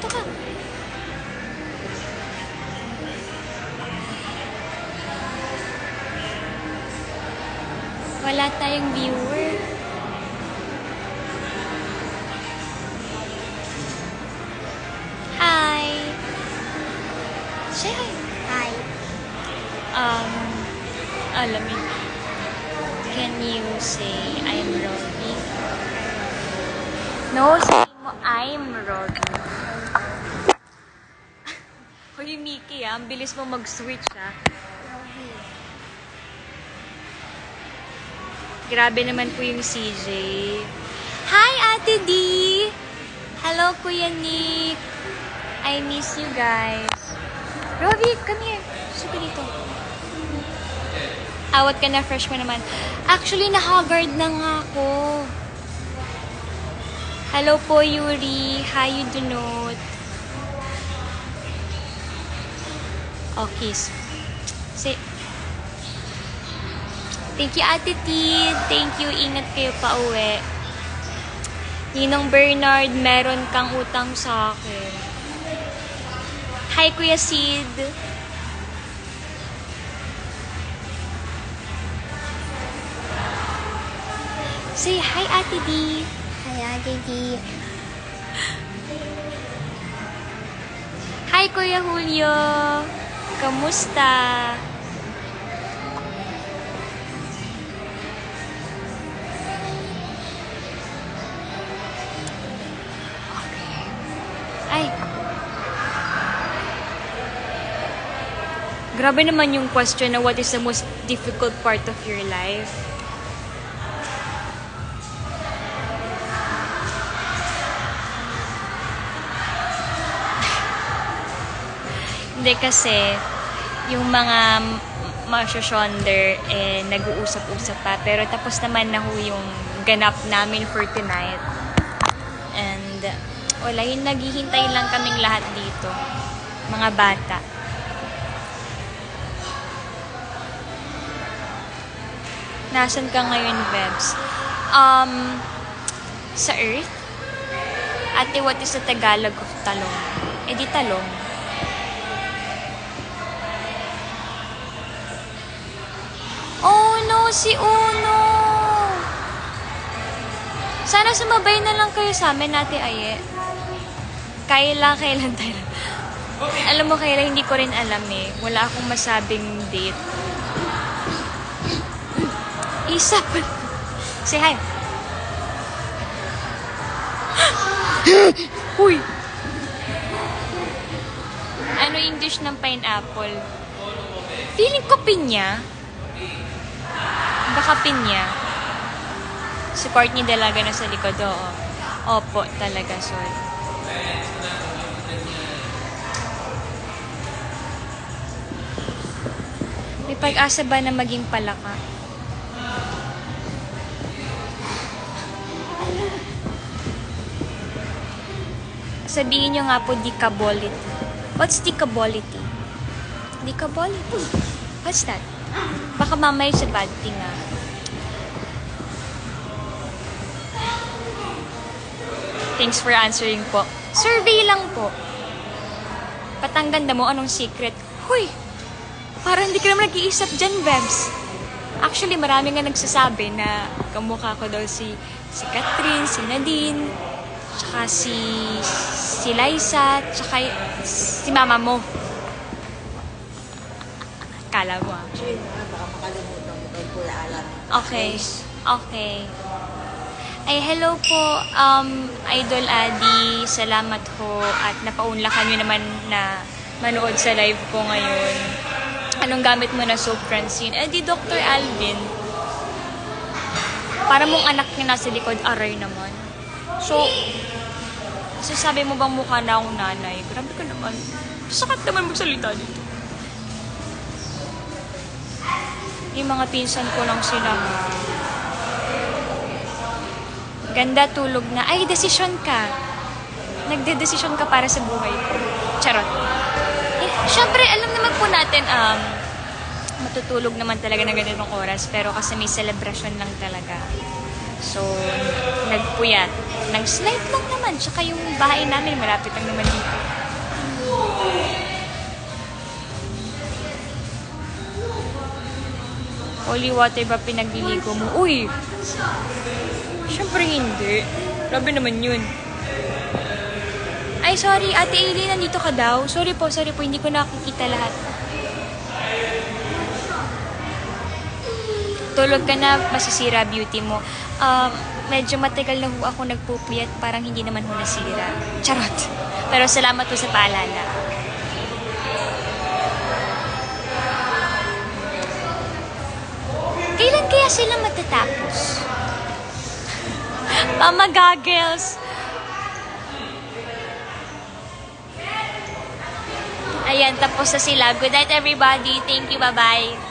Dito ka. Wala tayong viewer. Hi. Say hi. Hi. Alamin. Can you say I'm Robbie? No, say mo I'm Robbie. Hoy, Mickey, ang bilis mo mag-switch, ha? Grabe naman po yung CJ. Hi, Ate D! Hello, Kuya Nick. I miss you guys. Robbie, come here. Suka dito. Awat ka na, fresh mo naman. Actually, na-haggard na nga ako. Hello po, Yuri. Hi, you do not. Oh, kiss. Say, thank you, Ate Tid. Thank you. Ingat kayo pa uwi. Ninong Bernard, meron kang utang sa akin. Hi, Kuya Sid. Say hi, Ate D. Hi, Ate D. Hi, Kuya Julio. Kamusta? Ay. Grabe naman yung question na what is the most difficult part of your life? Hindi kasi, yung mga masyashonder, nag-uusap-usap pa. Pero tapos naman na ho yung ganap namin for tonight. And, wala, yung naghihintay lang kaming lahat dito. Mga bata. Nasaan ka ngayon, Bebs? Sa Earth? Ate, what is the Tagalog of talong? Eh di talong. Oh no, si Uno! Sana sumabay na lang kayo sa amin, Ate Aye. Kailan tayo. Alam mo, kailan hindi ko rin alam eh. Wala akong masabing date. Isa pa. Say hi. Huy! Ano English ng pineapple? Feeling ko pinya. Baka pinya. Si Courtney dalaga na sa likod, oo. Opo, talaga, sorry. May pag-asa ba na maging palaka? Sabihin nyo nga po, decabolity. What's decabolity? Decabolity? What's that? Baka mamaya sa bad thing, ah. Thanks for answering po. Survey lang po. Patangganda mo, anong secret? Huy! Parang hindi ka naman nag-iisip dyan, Bebs. Actually, marami nga nagsasabi na kamukha ko daw si Catherine, si Nadine, tsaka si Liza, tsaka si mama mo. Kala mo, ah. Baka makalimutan mo kay Kuya Alan. Okay. Okay. Ay, hello po, Idol Adi. Salamat ho. At napaunlakan nyo naman na manood sa live ko ngayon. Anong gamit mo na soap, Francine? Eh, di Dr. Alvin. Para mong anak niya nasa likod, aray naman. So, sasabi mo bang mukha na akong nanay? Grabe ka naman. Sakit naman magsalita dito. Yung mga pinsan ko lang sila. Ganda, tulog na. Ay, desisyon ka. Nagde-desisyon ka para sa buhay ko. Charot. Eh, syempre, alam naman po natin, matutulog naman talaga na ganitong oras. Pero kasi may celebration lang talaga. So, nagpuyat. Nag-slide lang naman. Tsaka yung bahay namin, malapit lang naman dito. Holy water ba pinagliligo mo? Uy! Siyempre hindi. Grabe naman yun. Ay, sorry. Ate Eileen, nandito ka daw. Sorry po. Hindi ko nakikita lahat. Tulog ka na, masisira beauty mo. Medyo matagal na ho ako nagpupuyat. Parang hindi naman ho nasira. Charot. Pero salamat po sa paalala. Kailan kaya sila matatapos? Mama goggles. Ayan, tapos na sila. Good night, everybody. Thank you. Bye-bye.